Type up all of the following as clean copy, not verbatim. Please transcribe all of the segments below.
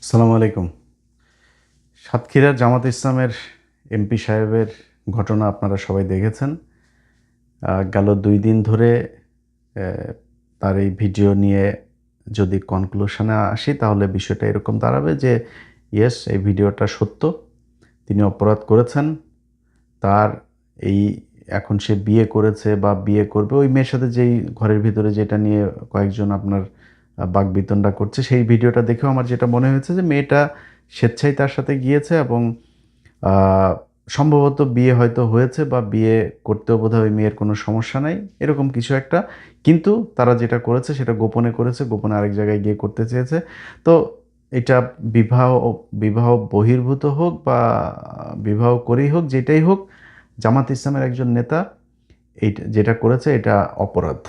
আসসালামু আলাইকুম। সাতক্ষীরার জামাত ইসলামের এমপি সাহেবের ঘটনা আপনারা সবাই দেখেছেন। গেল ২ দিন ধরে তার এই ভিডিও নিয়ে যদি কনক্লুশনে আসি তাহলে বিষয়টা এরকম দাঁড়াবে যে ইয়েস, এই ভিডিওটা সত্য। তিনি অপরাধ করেছেন। তার এই এখন সে বিয়ে করেছে বা বিয়ে করবে ওই মেয়ের সাথে যেই ঘরের ভিতরে যেটা নিয়ে কয়েকজন আপনার বাকবিতণ্ডা করছে, সেই ভিডিওটা দেখেও আমার যেটা মনে হয়েছে যে মেয়েটা স্বেচ্ছায় তার সাথে গিয়েছে এবং আহ, সম্ভবত বিয়ে হয়তো হয়েছে বা বিয়ে করতেও বোধহয় ওই মেয়ের কোনো সমস্যা নাই, এরকম কিছু একটা। কিন্তু তারা যেটা করেছে সেটা গোপনে করেছে, গোপনে আরেক জায়গায় গিয়ে করতে চেয়েছে। তো এটা বিবাহ বিবাহ বহির্ভূত হোক বা বিবাহ করেই হোক, যেটাই হোক, জামাত ইসলামের একজন নেতা এই যেটা করেছে এটা অপরাধ।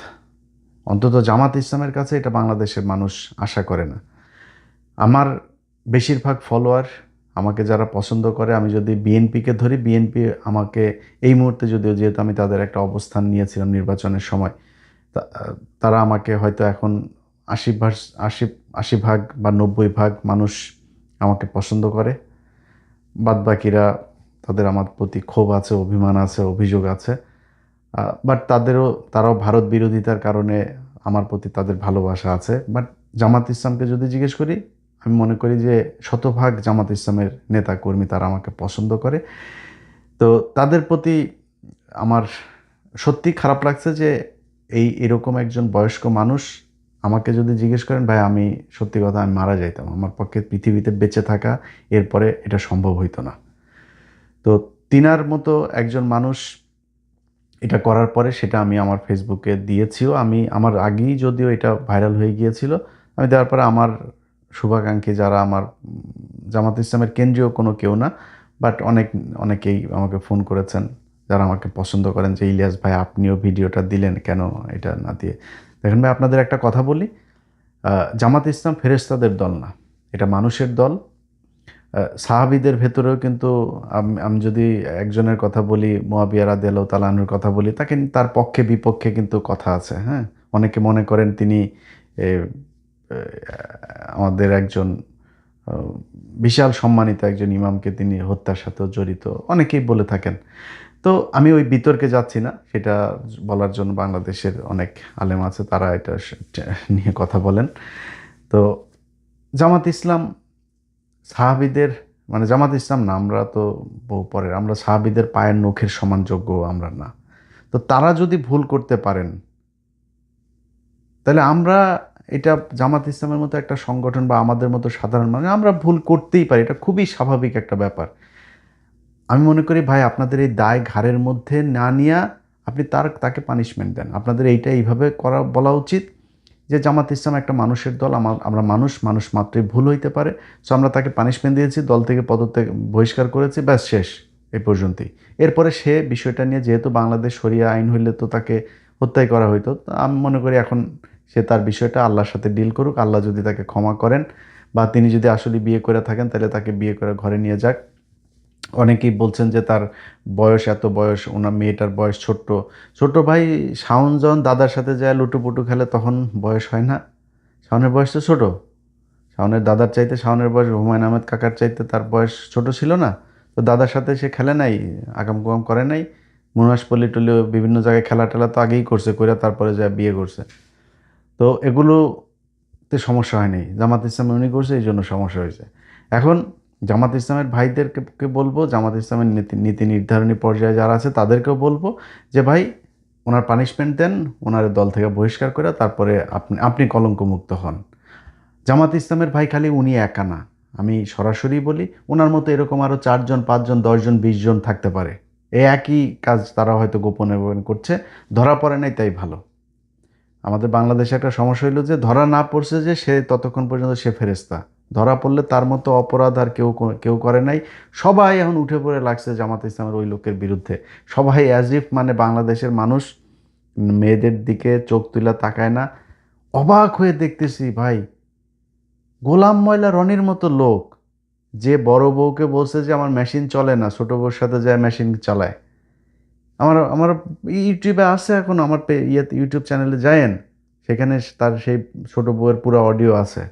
অন্তত জামাত ইসলামের কাছে এটা বাংলাদেশের মানুষ আশা করে না। আমার বেশিরভাগ ফলোয়ার, আমাকে যারা পছন্দ করে, আমি যদি বিএনপিকে ধরি, বিএনপি আমাকে এই মুহূর্তে, যদিও যেহেতু আমি তাদের একটা অবস্থান নিয়েছিলাম নির্বাচনের সময়, তা- তারা আমাকে হয়তো এখন ৮০ ভাগ ৮০ ৮০ ভাগ বা ৯০ ভাগ মানুষ আমাকে পছন্দ করে। বাদবাকিরা, তাদের আমার প্রতি ক্ষোভ আছে, অভিমান আছে, অভিযোগ আছে। বাট তারাও ভারত বিরোধিতার কারণে আমার প্রতি তাদের ভালোবাসা আছে। বাট জামাত ইসলামকে যদি জিজ্ঞেস করি, আমি মনে করি যে শতভাগ জামাত ইসলামের নেতা কর্মী তারা আমাকে পছন্দ করে। তো তাদের প্রতি আমার সত্যি খারাপ লাগছে যে এরকম একজন বয়স্ক মানুষ, আমাকে যদি জিজ্ঞেস করেন ভাই, আমি সত্যি কথা আমি মারা যাইতাম, আমার পক্ষে পৃথিবীতে বেঁচে থাকা এরপরে এটা সম্ভব হইতো না। তো তিনার মতো একজন মানুষ এটা করার পরে সেটা আমি আমার ফেসবুকে দিয়েছিও। আমি আমার আগেই যদিও এটা ভাইরাল হয়ে গিয়েছিল, আমি দেওয়ার পরে আমার শুভাকাঙ্ক্ষী যারা আমার জামাত ইসলামের কেন্দ্রীয় কোনো কেউ না, বাট অনেকেই আমাকে ফোন করেছেন, যারা আমাকে পছন্দ করেন, যে ইলিয়াস ভাই আপনিও ভিডিওটা দিলেন কেন এটা না দিয়ে। দেখেন ভাই, আপনাদের একটা কথা বলি, জামাত ইসলাম ফেরেশতাদের দল না, এটা মানুষের দল। সাহাবীদের ভেতরেও কিন্তু আমি যদি একজনের কথা বলি, মুয়াবিয়া রাদিয়াল্লাহু তাআলা আনহুর কথা বলি, তাকে তার পক্ষে বিপক্ষে কিন্তু কথা আছে। হ্যাঁ, অনেকে মনে করেন তিনি এ, এ, আমাদের একজন আহ, বিশাল সম্মানিত একজন ইমামকে তিনি হত্যার সাথেও জড়িত, অনেকেই বলে থাকেন। তো আমি ওই বিতর্কে যাচ্ছি না, সেটা বলার জন্য বাংলাদেশের অনেক আলেম আছে, তারা এটা নিয়ে কথা বলেন। তো জামাত ইসলাম সাহাবীদের, মানে জামাত ইসলাম না, আমরা তো বহু পরের, আমরা সাহাবীদের পায়ের নখের সমান যোগ্য আমরা না। তো তারা যদি ভুল করতে পারেন, তাহলে আমরা, এটা জামাত ইসলামের মতো একটা সংগঠন বা আমাদের মতো সাধারণ মানুষ আমরা ভুল করতেই পারি, এটা খুবই স্বাভাবিক একটা ব্যাপার। আমি মনে করি ভাই, আপনাদের এই দায় ঘাড়ের মধ্যে না নিয়ে আপনি তাকে পানিশমেন্ট দেন। আপনাদের এইটা এইভাবে করা বলা উচিত যে জামাত ইসলাম একটা মানুষের দল, আমরা মানুষ, মানুষ মাত্রই ভুল হইতে পারে। সো আমরা তাকে পানিশমেন্ট দিয়েছি, দল থেকে পদত্যাগ বহিষ্কার করেছি, ব্যাস শেষ, এই পর্যন্তই। এরপরে সে বিষয়টা নিয়ে, যেহেতু বাংলাদেশ শরিয়া আইন হইলে তো তাকে হত্যাই করা হইতো, তো আমি মনে করি এখন সে তার বিষয়টা আল্লাহর সাথে ডিল করুক। আল্লাহ যদি তাকে ক্ষমা করেন বা তিনি যদি আসলে বিয়ে করে থাকেন, তাহলে তাকে বিয়ে করে ঘরে নিয়ে যাক। অনেকেই বলছেন যে তার বয়স, এত বয়স, ওনার মেয়েটার বয়স ছোট্ট। ছোট ভাই শাওন যখন দাদার সাথে যায় লুটোপুটু খেলে, তখন বয়স হয় না? শাওনের বয়স তো ছোট। শাওনের দাদার চাইতে, শাওনের বয়স হুমায়ুন আহমেদ কাকার চাইতে তার বয়স ছোট ছিল না? তো দাদার সাথে সে খেলে নাই, আকাম কুকাম করে নাই, মুনাসপল্লি টল্লি বিভিন্ন জায়গায় খেলা টেলা তো আগেই করছে, কইরা তারপরে যা বিয়ে করছে। তো এগুলোতে সমস্যা হয়নি, জামাত ইসলামে উনি করছে এই জন্য সমস্যা হয়েছে। এখন জামাত ইসলামের ভাইদেরকে কে বলবো, জামাত ইসলামের নীতি নীতি নির্ধারণী পর্যায়ে যারা আছে তাদেরকেও বলবো যে ভাই, ওনার পানিশমেন্ট দেন, ওনার দল থেকে বহিষ্কার করে তারপরে আপনি আপনি কলঙ্কমুক্ত হন। জামাত ইসলামের ভাই খালি উনি একা না, আমি সরাসরি বলি, ওনার মতো এরকম আরও 4 জন 5 জন 10 জন 20 জন থাকতে পারে। এই একই কাজ তারা হয়তো গোপনে গোপনে করছে, ধরা পড়ে নাই তাই ভালো। আমাদের বাংলাদেশে একটা সমস্যা হইলো যে ধরা না পড়ছে যে সে ততক্ষণ পর্যন্ত সে ফেরেস্তা, ধরা পড়লে তার মতো অপরাধ আর কেউ করে নাই। সবাই এখন উঠে পড়ে লাগছে জামাত ইসলামের ওই লোকের বিরুদ্ধে। সবাই অ্যাজ ইফ মানে বাংলাদেশের মানুষ মেয়েদের দিকে চোখ তুলে তাকায় না। অবাক হয়ে দেখতেছি ভাই, গোলাম ময়লা রনির মতো লোক, যে বড় বউকে বলছে যে আমার মেশিন চলে না, ছোট বউর সাথে যায় মেশিন চালায়। আমার আমার ইউটিউবে আছে, এখন আমার ইউটিউব চ্যানেলে যায়েন, সেখানে তার সেই ছোট বউয়ের পুরো অডিও আছে।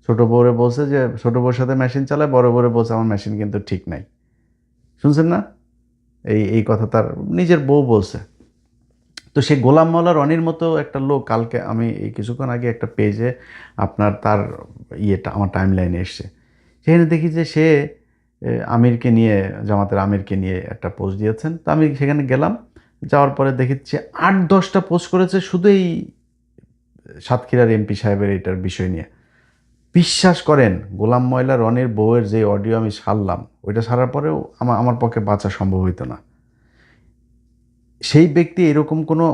ছোট ছোট বউরে বলছে যে ছোট বউর সাথে মেশিন চালায়, বড় বউরে বলছে আমার মেশিন কিন্তু ঠিক নাই। শুনছেন না? এই কথা তার নিজের বউ বলছে। তো সে গোলাম মাওলা রনির মতো একটা লোক, কালকে আমি এই কিছুক্ষণ আগে একটা পেজে আপনার তার ইয়েটা আমার টাইম লাইনে এসছে, সেখানে দেখি যে সে আমিরকে নিয়ে, জামাতের আমিরকে নিয়ে একটা পোস্ট দিয়েছেন। তো আমি সেখানে গেলাম, যাওয়ার পরে দেখেছি 8-10টা পোস্ট করেছে শুধু এই সাতক্ষীরার এমপি সাহেবের এটার বিষয় নিয়ে। বিশ্বাস করেন, গোলাম ময়লা রনির বউয়ের যে অডিও আমি ছাড়লাম, ওইটা ছাড়ার পরেও আমার পক্ষে বাঁচা সম্ভব হইতো না। সেই ব্যক্তি এরকম কোনো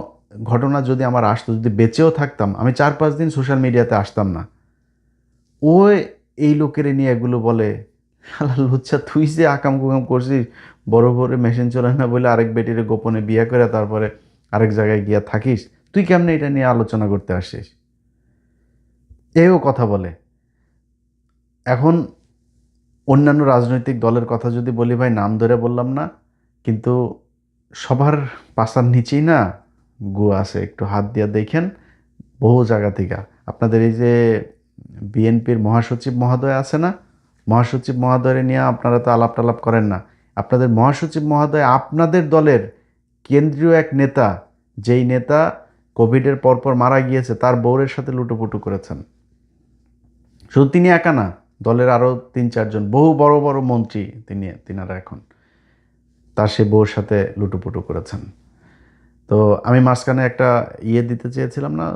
ঘটনা যদি আমার আসতো, যদি বেঁচেও থাকতাম, আমি 4-5 দিন সোশ্যাল মিডিয়াতে আসতাম না। ও এই লোকের নিয়ে এগুলো বলে, শালা লুচ্চা, তুই যে আকাম কুকাম করছিস, বড় বড় মেশিন চলে না বলে আরেক বেটিরে গোপনে বিয়ে করে তারপরে আরেক জায়গায় গিয়া থাকিস, তুই কেমনে এটা নিয়ে আলোচনা করতে আসছিস? এও কথা বলে। এখন অন্যান্য রাজনৈতিক দলের কথা যদি বলি ভাই, নাম ধরে বললাম না, কিন্তু সবার পাশার নিচেই না গু আছে, একটু হাত দিয়ে দেখেন। বহু জায়গা থেকে আপনাদের এই যে বিএনপির মহাসচিব মহোদয় আছে না, মহাসচিব মহোদয় নিয়ে আপনারা তো আলাপ টালাপ করেন না। আপনাদের মহাসচিব মহোদয় আপনাদের দলের কেন্দ্রীয় এক নেতা, যেই নেতা কোভিডের পরপর মারা গিয়েছে, তার বউরের সাথে লুটোপুটু করেছেন। শুধু তিনি একা না, দলের আরও 3-4 জন বহু বড় বড় মন্ত্রী তিনারা এখন তার সে বউর সাথে লুটোপুটু করেছেন। তো আমি মাঝখানে একটা ইয়ে দিতে চেয়েছিলাম না,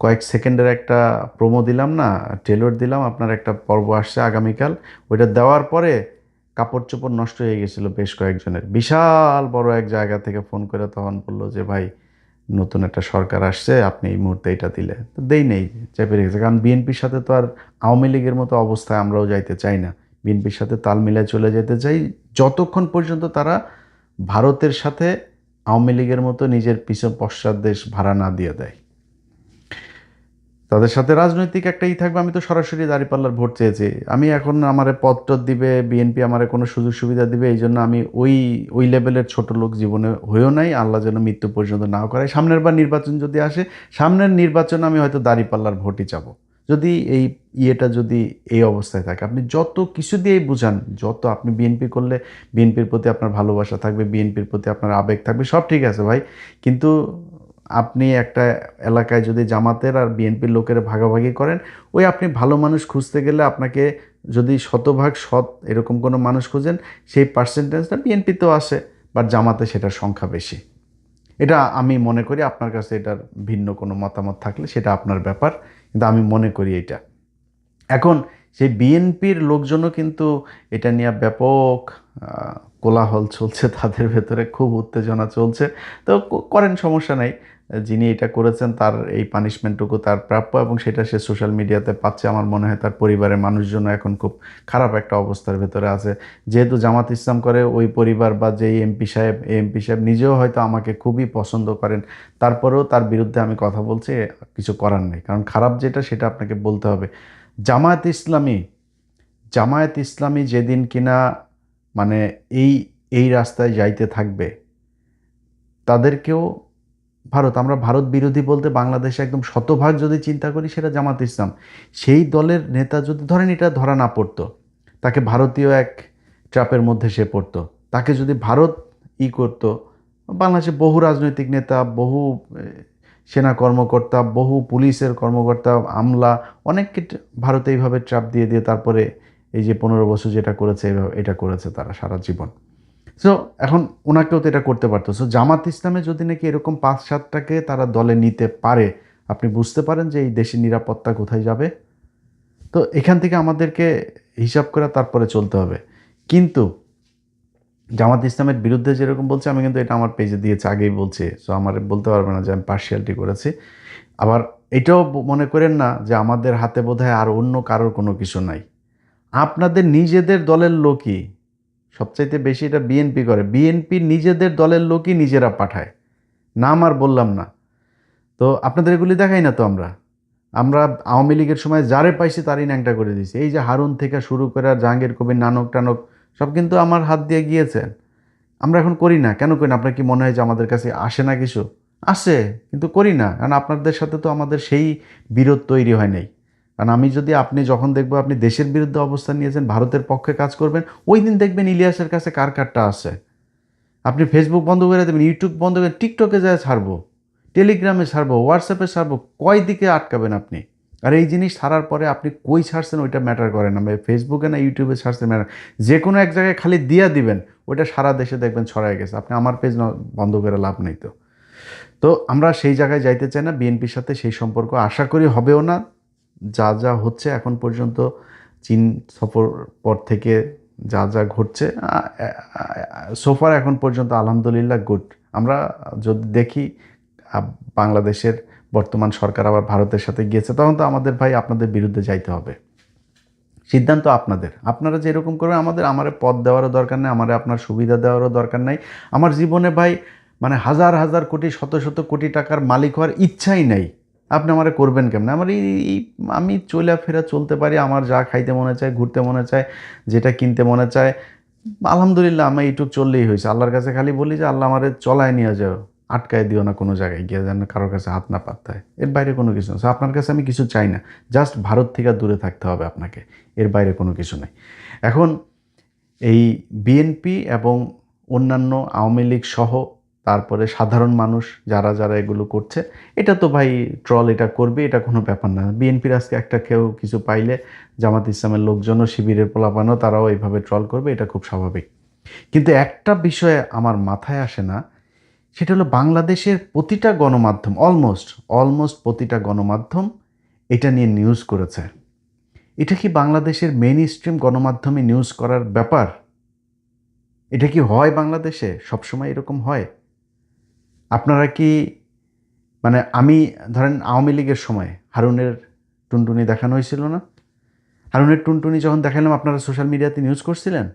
কয়েক সেকেন্ডের একটা প্রোমো দিলাম না, ট্রেলার দিলাম, আপনার একটা পর্ব আসছে আগামীকাল। ওইটা দেওয়ার পরে কাপড় চোপড় নষ্ট হয়ে গেছিলো বেশ কয়েকজনের। বিশাল বড় এক জায়গা থেকে ফোন করে তখন বললো যে ভাই, নতুন একটা সরকার আসছে, আপনি এই মুহূর্তে এটা দিলে। তো দেই নেই, চেপে রেখেছে। কারণ বিএনপির সাথে তো আর আওয়ামী লীগের মতো অবস্থায় আমরাও যাইতে চাই না। বিএনপির সাথে তাল মিলায় চলে যেতে চাই, যতক্ষণ পর্যন্ত তারা ভারতের সাথে আওয়ামী লীগের মতো নিজের পিছন পশ্চাৎ দেশ ভাড়া না দিয়ে দেয়। তাদের সাথে রাজনৈতিক একটাই থাকবে। আমি তো সরাসরি দাঁড়িপাল্লার ভোট চেয়েছি। আমি এখন আমারে পদ টদ দিবে বিএনপি, আমারে কোনো সুযোগ সুবিধা দিবে, এই জন্য আমি ওই লেভেলের ছোট লোক জীবনে হয়েও নাই। আল্লাহ যেন মৃত্যু পর্যন্ত নাও করায়। সামনের বার নির্বাচন যদি আসে, সামনের নির্বাচনে আমি হয়তো দাঁড়িপাল্লার ভোটই চাবো, যদি এই ইয়েটা যদি এই অবস্থায় থাকে। আপনি যত কিছু দিয়েই বুঝান, যত আপনি বিএনপি করলে বিএনপির প্রতি আপনার ভালোবাসা থাকবে, বিএনপির প্রতি আপনার আবেগ থাকবে, সব ঠিক আছে ভাই, কিন্তু আপনি একটা এলাকায় যদি জামাতের আর বিএনপির লোকের ভাগাভাগি করেন, ওই আপনি ভালো মানুষ খুঁজতে গেলে আপনাকে যদি শতভাগ সৎ এরকম কোনো মানুষ খুঁজেন, সেই পার্সেন্টেজটা বিএনপিতেও আসে, বাট জামাতে সেটার সংখ্যা বেশি। এটা আমি মনে করি। আপনার কাছে এটার ভিন্ন কোনো মতামত থাকলে সেটা আপনার ব্যাপার, কিন্তু আমি মনে করি এটা। এখন সেই বিএনপির লোকজনও কিন্তু এটা নিয়ে ব্যাপক কোলাহল চলছে, তাদের ভেতরে খুব উত্তেজনা চলছে। তো করেন, সমস্যা নাই। যিনি এটা করেছেন তার এই পানিশমেন্টটুকু তার প্রাপ্য, এবং সেটা সে সোশ্যাল মিডিয়াতে পাচ্ছে। আমার মনে হয় তার পরিবারের মানুষজন এখন খুব খারাপ একটা অবস্থার ভেতরে আছে। যেহেতু জামাত ইসলাম করে ওই পরিবার বা যেই এমপি সাহেব নিজেও হয়তো আমাকে খুবই পছন্দ করেন, তারপরেও তার বিরুদ্ধে আমি কথা বলছি, কিছু করার নেই। কারণ খারাপ যেটা সেটা আপনাকে বলতে হবে। জামায়াত ইসলামী জামায়াত ইসলামী যেদিন কিনা মানে এই এই রাস্তায় যাইতে থাকবে, তাদেরকেও আমরা ভারত বিরোধী বলতে বাংলাদেশে একদম শতভাগ যদি চিন্তা করি, সেটা জামাত ইসলাম। সেই দলের নেতা যদি ধরেন এটা ধরা না পড়তো, তাকে ভারতীয় এক ট্র্যাপের মধ্যে সে পড়তো, তাকে যদি ভারত করতো, বাংলাদেশে বহু রাজনৈতিক নেতা, বহু সেনা কর্মকর্তা, বহু পুলিশের কর্মকর্তা, আমলা, অনেককে ভারতে এইভাবে ট্র্যাপ দিয়ে দিয়ে তারপরে এই যে 15 বছর যেটা করেছে, এটা করেছে তারা সারা জীবন। সো এখন ওনাকেও তো এটা করতে পারতো। সো জামাত ইসলামে যদি নাকি এরকম 5-7টাকে তারা দলে নিতে পারে, আপনি বুঝতে পারেন যে এই দেশের নিরাপত্তা কোথায় যাবে। তো এখান থেকে আমাদেরকে হিসাব করে তারপরে চলতে হবে। কিন্তু জামাত ইসলামের বিরুদ্ধে যেরকম বলছে, আমি কিন্তু এটা আমার পেজে দিয়েছি, আগেই বলছি। সো আমার বলতে পারবে না যে আমি পার্শিয়ালিটি করেছি। আবার এটাও মনে করেন না যে আমাদের হাতে বোধহয় আর অন্য কারোর কোনো কিছু নাই। আপনাদের নিজেদের দলের লোকই সবচাইতে বেশি এটা বিএনপি করে। বিএনপি নিজেদের দলের লোকই নিজেরা পাঠায়, নাম আর বললাম না। তো আপনাদের এগুলি দেখাই না তো আমরা আমরা আওয়ামী লীগের সময় যারে পাইছি তারই ন্যাংটা করে দিয়েছি। এই যে হারুন থেকে শুরু করে জাহাঙ্গীর কবির, নানক টানক সব কিন্তু আমার হাত দিয়ে গিয়েছে। আমরা এখন করি না, কেন করি না? আপনার কি মনে হয় যে আমাদের কাছে আসে না কিছু? আসে, কিন্তু করি না, কারণ আপনাদের সাথে তো আমাদের সেই বিরোধ তৈরি হয় নাই। কারণ আমি যদি আপনি যখন দেখবো আপনি দেশের বিরুদ্ধে অবস্থান নিয়েছেন, ভারতের পক্ষে কাজ করবেন, ওই দিন দেখবেন ইলিয়াসের কাছে কার কারটা আছে। আপনি ফেসবুক বন্ধ করে দেবেন, ইউটিউব বন্ধ করে টিকটকে যায় ছাড়বো, টেলিগ্রামে ছাড়বো, হোয়াটসঅ্যাপে ছাড়বো, কয় দিকে আটকাবেন আপনি? আর এই জিনিস ছাড়ার পরে আপনি কই ছাড়ছেন ওইটা ম্যাটার করে না, ফেসবুকে না ইউটিউবে ছাড়ছেন ম্যাটার, যে কোনো এক জায়গায় খালি দিয়া দিবেন, ওইটা সারা দেশে দেখবেন ছড়ায় গেছে। আপনি আমার পেজ বন্ধ করে লাভ নেই। তো তো আমরা সেই জায়গায় যাইতে চাই না, বিএনপির সাথে সেই সম্পর্ক আশা করি হবেও না। যা যা হচ্ছে এখন পর্যন্ত, চীন সফর পর থেকে যা যা ঘটছে, সোফার এখন পর্যন্ত আলহামদুলিল্লাহ গুড। আমরা যদি দেখি বাংলাদেশের বর্তমান সরকার আবার ভারতের সাথে গিয়েছে, তখন তো আমাদের ভাই আপনাদের বিরুদ্ধে যাইতে হবে। সিদ্ধান্ত আপনাদের, আপনারা যেরকম করবেন। আমার পদ দেওয়ারও দরকার নেই, আমার আপনার সুবিধা দেওয়ারও দরকার নাই। আমার জীবনে ভাই মানে হাজার হাজার কোটি শত শত কোটি টাকার মালিক হওয়ার ইচ্ছাই নাই। আপনি আমারে করবেন কেমন? আমার আমি ফেরা চলতে পারি, আমার যা খাইতে মনে চায়, ঘুরতে মনে চায়, যেটা কিনতে মনে চায়, আলহামদুলিল্লাহ আমার এইটুক চললেই হয়েছে। আল্লাহর কাছে খালি বলি যে আল্লাহ আমারে চলায় নিয়ে যাও, আটকায় দিও না কোনো জায়গায় গিয়ে, যেন কারোর কাছে হাত না পাততে হয়। এর বাইরে কোনো কিছু না। আপনার কাছে আমি কিছু চাই না, জাস্ট ভারত থেকে দূরে থাকতে হবে আপনাকে, এর বাইরে কোনো কিছু নাই। এখন এই বিএনপি এবং অন্যান্য আওয়ামী লীগ সহ তারপরে সাধারণ মানুষ যারা যারা এগুলো করছে, এটা তো ভাই ট্রল এটা করবে, এটা কোনো ব্যাপার না। বিএনপির আজকে একটা কেউ কিছু পাইলে জামাত ইসলামের লোকজনও, শিবিরের পোলাপানও তারাও এইভাবে ট্রল করবে, এটা খুব স্বাভাবিক। কিন্তু একটা বিষয়ে আমার মাথায় আসে না, সেটা হলো বাংলাদেশের প্রতিটা গণমাধ্যম, অলমোস্ট প্রতিটা গণমাধ্যম এটা নিয়ে নিউজ করেছে। এটা কি বাংলাদেশের মেইন স্ট্রিম গণমাধ্যমে নিউজ করার ব্যাপার? এটা কি হয় বাংলাদেশে? সবসময় এরকম হয়? আপনারা কি মানে আমি ধরেন আওয়ামী লীগের সময় হারুনের টুনটুনি দেখানো হয়েছিল না? হারুনের টুনটুনি যখন দেখালাম, আপনারা সোশ্যাল মিডিয়াতে নিউজ করছিলেন?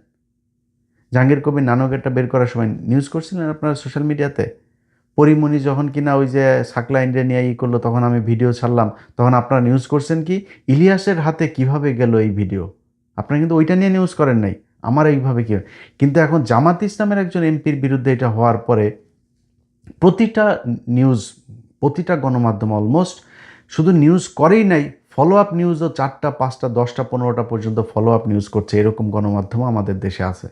জাহাঙ্গীর কবির নানকেরটা বের করার সময় নিউজ করছিলেন আপনারা সোশ্যাল মিডিয়াতে? পরিমণি যখন কিনা ওই যে সাকলা ইন্ডিয়া নিয়ে করলো, তখন আমি ভিডিও ছাড়লাম, তখন আপনারা নিউজ করছেন কি ইলিয়াসের হাতে কিভাবে গেল এই ভিডিও? আপনারা কিন্তু ওইটা নিয়ে নিউজ করেন নাই, আমার এইভাবে কি। কিন্তু এখন জামাত ইসলামের একজন এমপির বিরুদ্ধে এটা হওয়ার পরে প্রতিটা নিউজ, প্রতিটা গণমাধ্যম অলমোস্ট শুধু নিউজ করেই নাই, ফলো আপ নিউজও 4টা 5টা 10টা 15টা পর্যন্ত ফলো আপ নিউজ করছে, এরকম গণমাধ্যমও আমাদের দেশে আছে।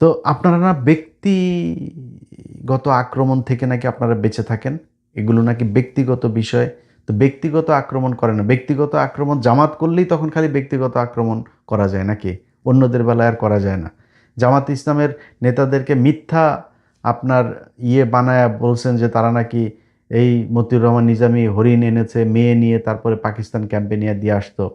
তো আপনারা না ব্যক্তিগত আক্রমণ থেকে নাকি আপনারা বেঁচে থাকেন, এগুলো নাকি ব্যক্তিগত বিষয়। তো ব্যক্তিগত আক্রমণ করে না, ব্যক্তিগত আক্রমণ জামাত করলেই তখন খালি ব্যক্তিগত আক্রমণ করা যায় নাকি? অন্যদের বেলায় আর করা যায় না। জামাত ইসলামের নেতাদেরকে মিথ্যা আপনার বানায়া বলছেন যে তারা নাকি এই মতিউর রহমান নিজামী হরিণ এনেছে, মেয়ে নিয়ে তারপরে পাকিস্তান ক্যাম্পে নিয়ে দিয়ে আসতো।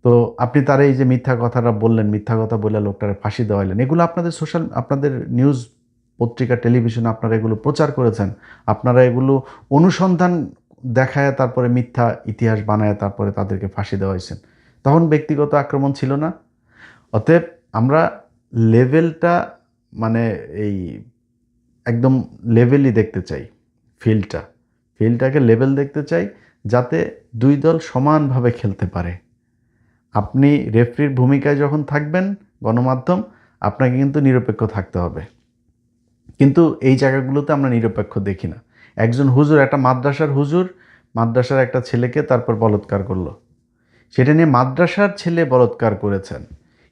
তো আপনি তার এই যে মিথ্যা কথাটা বললেন, মিথ্যা কথা বলে লোকটারে ফাঁসি দেওয়াইলেন, এগুলো আপনাদের আপনাদের নিউজ পত্রিকা টেলিভিশনে আপনারা এগুলো প্রচার করেছেন। আপনারা এগুলো অনুসন্ধান দেখায় তারপরে মিথ্যা ইতিহাস বানায় তারপরে তাদেরকে ফাঁসি দেওয়াইছেন। তখন ব্যক্তিগত আক্রমণ ছিল না। অতএব আমরা লেভেলটা মানে এই একদম লেভেলই দেখতে চাই। ফিল্ডটাকে লেভেল দেখতে চাই, যাতে দুই দল সমানভাবে খেলতে পারে। আপনি রেফরির ভূমিকায় যখন থাকবেন গণমাধ্যম, আপনাকে কিন্তু নিরপেক্ষ থাকতে হবে। কিন্তু এই জায়গাগুলোতে আমরা নিরপেক্ষ দেখি না। একজন হুজুর, একটা মাদ্রাসার একটা ছেলেকে তারপর বলাৎকার করলো, সেটা নিয়ে মাদ্রাসার ছেলে বলাৎকার করেছেন,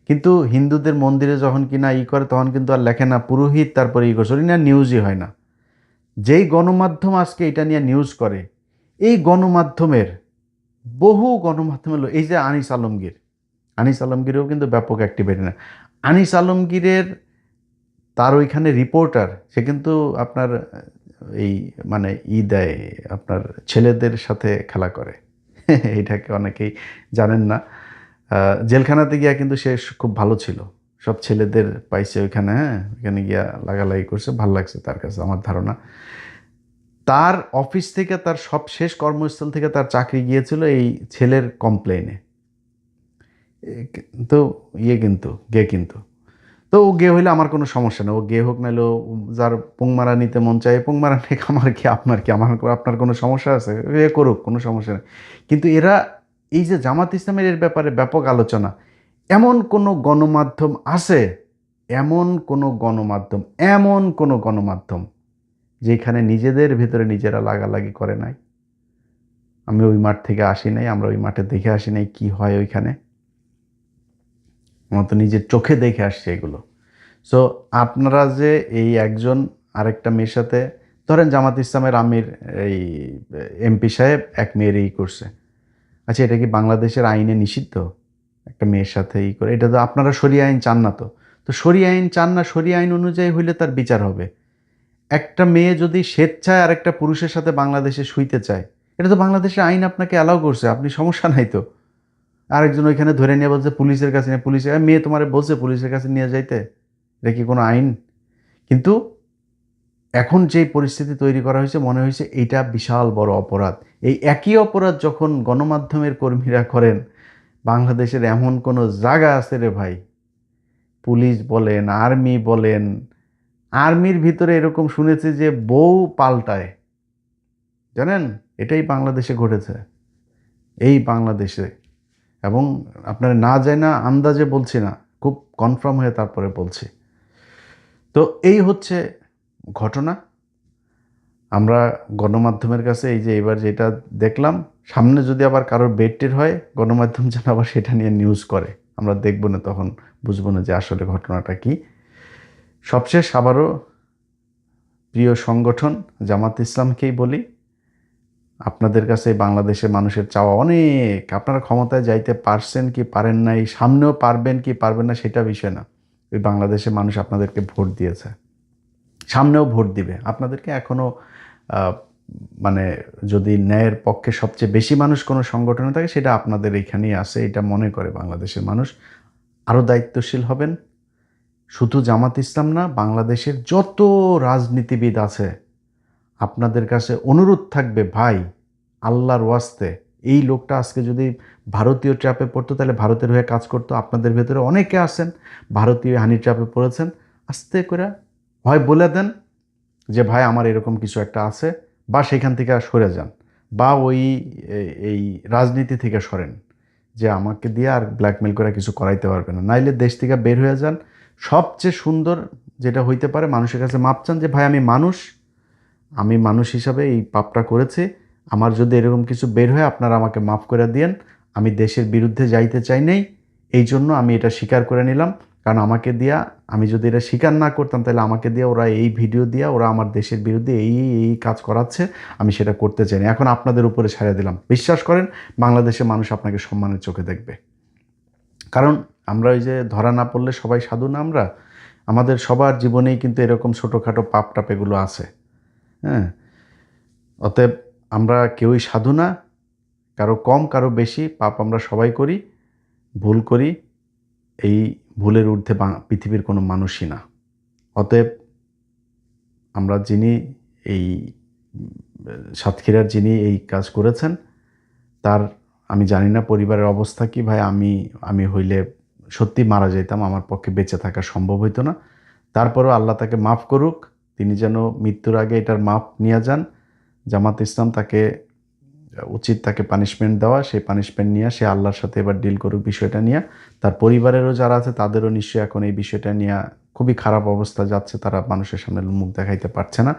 কিন্তু হিন্দুদের মন্দিরে যখন কিনা করে তখন কিন্তু আর লেখে না পুরোহিত তারপরে করছে, না নিউজই হয় না। যেই গণমাধ্যম আজকে এটা নিয়ে নিউজ করে, এই গণমাধ্যমের বহু গণমাধ্যম এই যে আনিস আলমগীরও কিন্তু ব্যাপক অ্যাক্টিভিটি না। আনিস আলমগীরের তার ওইখানে রিপোর্টার, সে কিন্তু আপনার এই মানে দেয় আপনার ছেলেদের সাথে খেলা করে। এটাকে অনেকেই জানেন না। জেলখানাতে গিয়া কিন্তু সে খুব ভালো ছিল, সব ছেলেদের পাইছে ওইখানে, হ্যাঁ ওইখানে গিয়া লাগালাগি করছে, ভাল লাগছে তার কাছে আমার ধারণা। তার অফিস থেকে, তার সব শেষ কর্মস্থল থেকে তার চাকরি গিয়েছিল এই ছেলের কমপ্লেনে। তো কিন্তু তো ও গে হইলে আমার কোনো সমস্যা নেই, ও গে হোক, নাহলে যার পোংমারা নিতে মন চায় পোংমারা নেই, আমার কি আপনার কি, আপনার কোনো সমস্যা আছে? এ করুক, কোনো সমস্যা নেই। কিন্তু এরা এই যে জামাত ইসলামের এর ব্যাপারে ব্যাপক আলোচনা, এমন কোনো গণমাধ্যম আছে, এমন কোনো গণমাধ্যম যেখানে নিজেদের ভিতরে নিজেরা লাগালাগি করে নাই? আমি ওই মাঠ থেকে আসি নাই, আমরা ওই মাঠে দেখে আসি নাই কী হয় ওইখানে, আমরা তো নিজের চোখে দেখে আসছি এগুলো। সো আপনারা যে এই একজন আরেকটা মেয়ের সাথে, ধরেন জামাত ইসলামের আমির এই এমপি সাহেব এক মেয়ের করছে, আচ্ছা এটা কি বাংলাদেশের আইনে নিষিদ্ধ একটা মেয়ের সাথে করে? এটা তো আপনারা শরিয়া আইন চান না। তো তো শরিয়া আইন চান না, শরিয়া আইন অনুযায়ী হইলে তার বিচার হবে। একটা মেয়ে যদি স্বেচ্ছায় আরেকটা পুরুষের সাথে বাংলাদেশে শুইতে চায়, এটা তো বাংলাদেশের আইন আপনাকে অ্যালাউ করছে, আপনি সমস্যা নাই তো। আরেকজন ওইখানে ধরে নিয়ে বলছে পুলিশের কাছে নিয়ে, পুলিশের মেয়ে তোমার বলছে পুলিশের কাছে নিয়ে যাইতে, এটা কি কোনো আইন? কিন্তু এখন যে পরিস্থিতি তৈরি করা হয়েছে, মনে হয়েছে এইটা বিশাল বড় অপরাধ। এই একই অপরাধ যখন গণমাধ্যমের কর্মীরা করেন, বাংলাদেশের এমন কোনো জায়গা আছে রে ভাই, পুলিশ বলেন, আর্মি বলেন, আর্মির ভিতরে এরকম শুনেছি যে বউ পাল্টায়, জানেন? এটাই বাংলাদেশে ঘটেছে, এই বাংলাদেশে। এবং আপনারা না যায় না, আন্দাজে বলছি না, খুব কনফার্ম হয়ে তারপরে বলছি। তো এই হচ্ছে ঘটনা। আমরা গণমাধ্যমের কাছে এই যে এবার যেটা দেখলাম, সামনে যদি আবার কারোর বেডটের হয়, গণমাধ্যম যেন আবার সেটা নিয়ে নিউজ করে, আমরা দেখব না, তখন বুঝবো না যে আসলে ঘটনাটা কি। সবশেষ আবারও প্রিয় সংগঠন জামাত ইসলামকেই বলি, আপনাদের কাছে বাংলাদেশের মানুষের চাওয়া অনেক। আপনারা ক্ষমতায় যাইতে পারছেন কি পারেন নাই, সামনেও পারবেন কি পারবেন না সেটা বিষয় না। ওই বাংলাদেশের মানুষ আপনাদেরকে ভোট দিয়েছে, সামনেও ভোট দিবে আপনাদেরকে। এখনও মানে যদি ন্যায়ের পক্ষে সবচেয়ে বেশি মানুষ কোনো সংগঠনে থাকে, সেটা আপনাদের এইখানেই আছে, এটা মনে করে বাংলাদেশের মানুষ। আরও দায়িত্বশীল হবেন। শুধু জামাত ইসলাম না, বাংলাদেশের যত রাজনীতিবিদ আছে, আপনাদের কাছে অনুরোধ থাকবে, ভাই আল্লাহর ওয়াস্তে এই লোকটা আজকে যদি ভারতীয় ট্র্যাপে পড়তো, তাহলে ভারতের হয়ে কাজ করতো। আপনাদের ভেতরে অনেকে আছেন ভারতীয় হানি ট্র্যাপে পড়েছেন, আস্তে করে হয় বলে দেন যে ভাই আমার এরকম কিছু একটা আছে, বা সেখান থেকে সরে যান, বা ওই এই রাজনীতি থেকে সরেন, যে আমাকে দিয়ে আর ব্ল্যাকমেল করে কিছু করাইতে পারবে না, নাইলে দেশ থেকে বের হয়ে যান। সবচেয়ে সুন্দর যেটা হইতে পারে, মানুষের কাছে মাপ চান যে ভাই আমি মানুষ হিসাবে এই পাপটা করেছি, আমার যদি এরকম কিছু বের হয় আপনারা আমাকে মাফ করে দিয়েন, আমি দেশের বিরুদ্ধে যাইতে চাই নাই, এই জন্য আমি এটা স্বীকার করে নিলাম। কারণ আমাকে দিয়া, আমি যদি এটা স্বীকার না করতাম, তাহলে আমাকে দিয়ে ওরা এই ভিডিও দিয়া ওরা আমার দেশের বিরুদ্ধে এই কাজ করাচ্ছে, আমি সেটা করতে চাই না। এখন আপনাদের উপরে ছেড়ে দিলাম, বিশ্বাস করেন বাংলাদেশের মানুষ আপনাকে সম্মানের চোখে দেখবে। কারণ আমরা ওই যে ধরা না পড়লে সবাই সাধু না, আমাদের সবার জীবনেই কিন্তু এরকম ছোটোখাটো পাপ টাপ এগুলো আছে। হ্যাঁ, অতএব আমরা কেউই সাধু না, কারো কম কারো বেশি, পাপ আমরা সবাই করি, ভুল করি। এই ভুলের ঊর্ধ্বে পৃথিবীর কোনো মানুষই না। অতএব আমরা যিনি এই সাতক্ষীরার যিনি এই কাজ করেছেন, তার আমি জানি না পরিবারের অবস্থা কি ভাই, আমি হইলে সত্যি মারা যেতাম, আমার পক্ষে বেঁচে থাকা সম্ভব হইতো না। তারপরেও আল্লাহ তাকে মাফ করুক, তিনি যেন মৃত্যুর আগে এটার মাপ নিয়ে যান। জামাত ইসলাম তাকে উচিত তাকে পানিশমেন্ট দেওয়া, সেই পানিশমেন্ট নিয়ে সে আল্লাহর সাথে এবার ডিল করুক বিষয়টা নিয়ে। তার পরিবারেরও যারা আছে তাদেরও নিশ্চয়ই এখন এই বিষয়টা নিয়ে খুবই খারাপ অবস্থা যাচ্ছে, তারা মানুষের সামনে মুখ দেখাইতে পারছে না।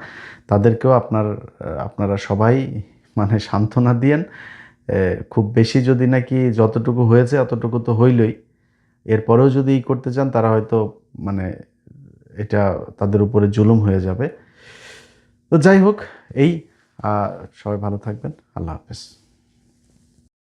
তাদেরকেও আপনারা সবাই মানে সান্ত্বনা দিয়েন। খুব বেশি যদি নাকি যতটুকু হয়েছে অতটুকু তো হইলই, এরপরেও যদি করতে চান তারা হয়তো মানে এটা তাদের উপরে জুলুম হয়ে যাবে। তো যাই হোক, এই সবাই ভালো থাকবেন, আল্লাহ হাফেজ।